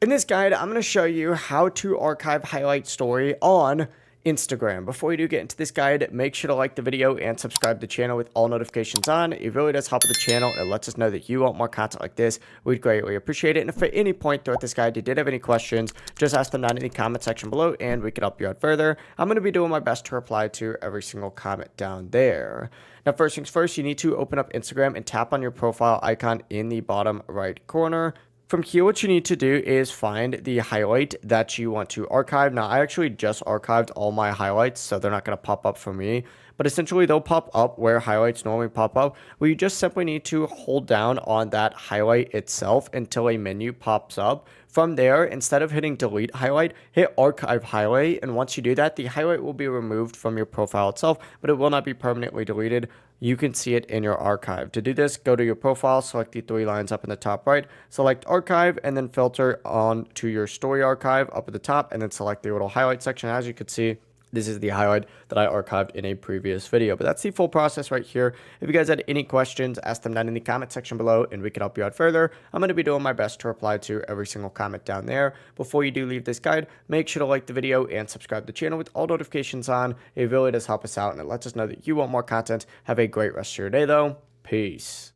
In this guide, I'm going to show you how to archive highlight story on Instagram. Before you do get into this guide, make sure to like the video and subscribe to the channel with all notifications on. It really does help with the channel. It lets us know that you want more content like this. We'd greatly appreciate it. And if at any point throughout this guide you did have any questions, just ask them down in the comment section below and we can help you out further. I'm going to be doing my best to reply to every single comment down there. Now, first things first, you need to open up Instagram and tap on your profile icon in the bottom right corner. From here, what you need to do is find the highlight that you want to archive. Now, I actually just archived all my highlights, so they're not going to pop up for me. But essentially, they'll pop up where highlights normally pop up, where you just simply need to hold down on that highlight itself until a menu pops up. From there, instead of hitting delete highlight, hit archive highlight. And once you do that, the highlight will be removed from your profile itself, but it will not be permanently deleted. You can see it in your archive. To do this, go to your profile, select the three lines up in the top right, select archive, and then filter on to your story archive up at the top, and then select the little highlight section. As you can see, this is the highlight that I archived in a previous video, but that's the full process right here. If you guys had any questions, ask them down in the comment section below and we can help you out further. I'm going to be doing my best to reply to every single comment down there. Before you do leave this guide, make sure to like the video and subscribe to the channel with all notifications on. It really does help us out and it lets us know that you want more content. Have a great rest of your day though. Peace.